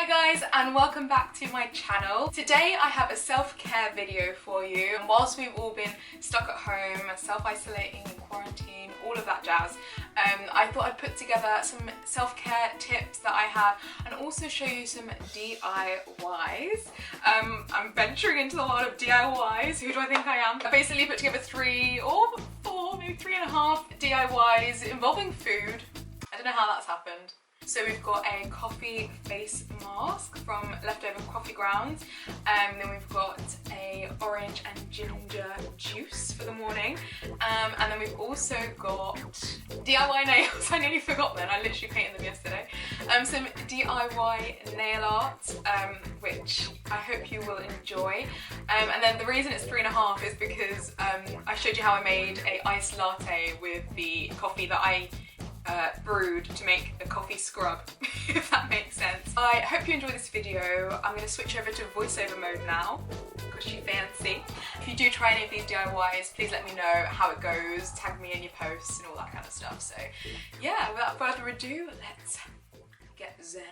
Hi guys, and welcome back to my channel. Today I have a self-care video for you. And whilst we've all been stuck at home, self-isolating, quarantine, all of that jazz, I thought I'd put together some self-care tips that I have and also show you some DIYs. I'm venturing into a lot of DIYs. Who do I think I am? I basically put together 3 or 4, maybe 3.5 DIYs involving food. I don't know how that's happened. So we've got a coffee face mask from leftover coffee grounds, then we've got a orange and ginger juice for the morning, and then we've also got DIY nails. I nearly forgot then, I literally painted them yesterday. Some DIY nail art, which I hope you will enjoy. And then the reason it's 3.5 is because I showed you how I made a iced latte with the coffee that I brewed to make a coffee scrub, if that makes sense. I hope you enjoy this video. I'm going to switch over to voiceover mode now, because you fancy. If you do try any of these DIYs, please let me know how it goes, tag me in your posts and all that kind of stuff. So yeah, without further ado, let's get zen.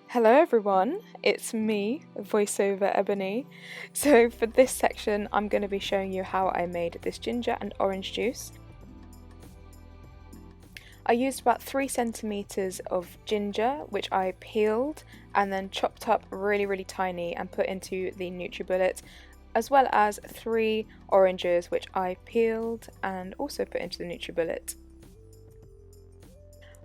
Hello everyone, it's me, voiceover Ebony. So for this section I'm going to be showing you how I made this ginger and orange juice. I used about 3 centimeters of ginger, which I peeled and then chopped up really tiny and put into the NutriBullet, as well as 3 oranges which I peeled and also put into the NutriBullet.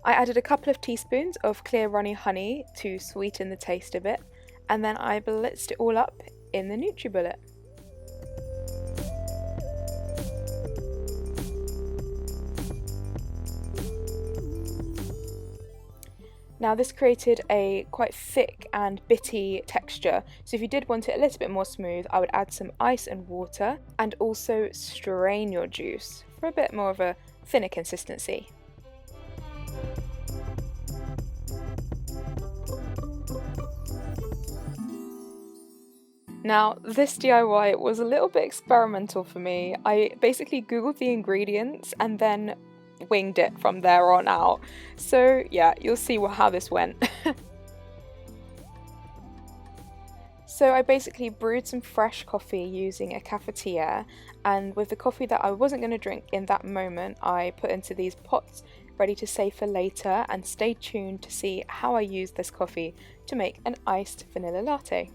I added a couple of teaspoons of clear runny honey to sweeten the taste a bit, and then I blitzed it all up in the NutriBullet. Now this created a quite thick and bitty texture, so if you did want it a little bit more smooth, I would add some ice and water and also strain your juice for a bit more of a thinner consistency. Now, this DIY was a little bit experimental for me. I basically googled the ingredients and then winged it from there on out. So yeah, you'll see how this went. So I basically brewed some fresh coffee using a cafetiere, and with the coffee that I wasn't going to drink in that moment, I put into these pots ready to save for later, and stay tuned to see how I use this coffee to make an iced vanilla latte.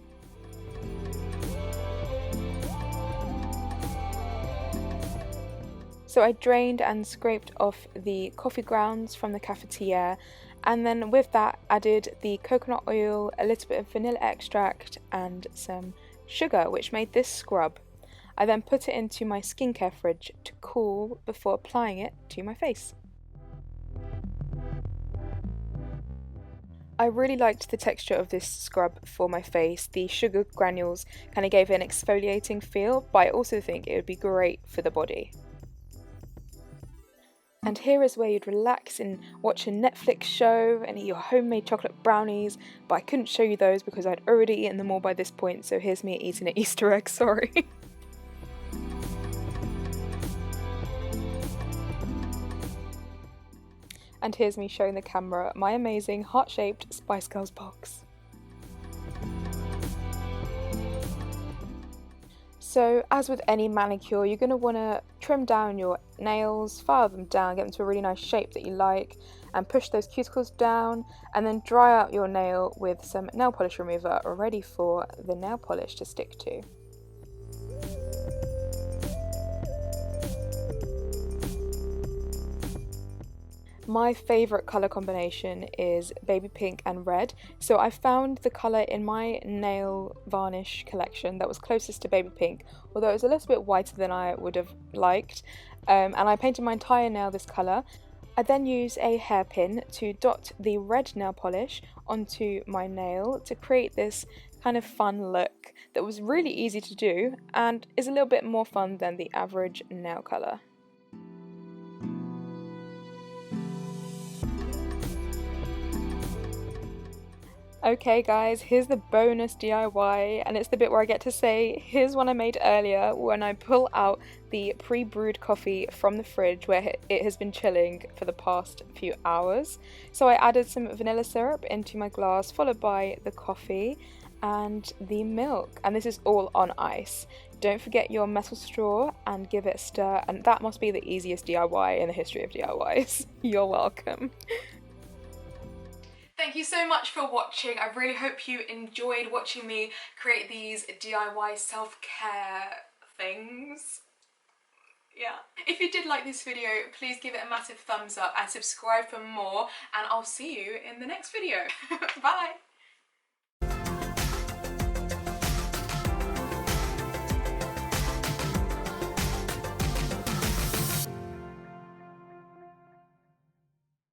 So I drained and scraped off the coffee grounds from the cafetiere, and then with that added the coconut oil, a little bit of vanilla extract and some sugar, which made this scrub. I then put it into my skincare fridge to cool before applying it to my face. I really liked the texture of this scrub for my face. The sugar granules kind of gave it an exfoliating feel, but I also think it would be great for the body. And here is where you'd relax and watch a Netflix show and eat your homemade chocolate brownies, but I couldn't show you those because I'd already eaten them all by this point, so here's me eating an Easter egg, sorry. And here's me showing the camera my amazing heart-shaped Spice Girls box. So as with any manicure, you're going to want to trim down your nails, file them down, get them to a really nice shape that you like, and push those cuticles down, and then dry out your nail with some nail polish remover ready for the nail polish to stick to. My favourite colour combination is baby pink and red, so I found the colour in my nail varnish collection that was closest to baby pink, although it was a little bit whiter than I would have liked, and I painted my entire nail this colour. I then use a hairpin to dot the red nail polish onto my nail to create this kind of fun look that was really easy to do and is a little bit more fun than the average nail colour. Okay guys, here's the bonus DIY, and it's the bit where I get to say, here's one I made earlier when I pull out the pre-brewed coffee from the fridge where it has been chilling for the past few hours. So I added some vanilla syrup into my glass, followed by the coffee and the milk, and this is all on ice. Don't forget your metal straw and give it a stir, and that must be the easiest DIY in the history of DIYs. You're welcome. Thank you so much for watching. I really hope you enjoyed watching me create these DIY self-care things. Yeah. If you did like this video, please give it a massive thumbs up and subscribe for more, and I'll see you in the next video. Bye!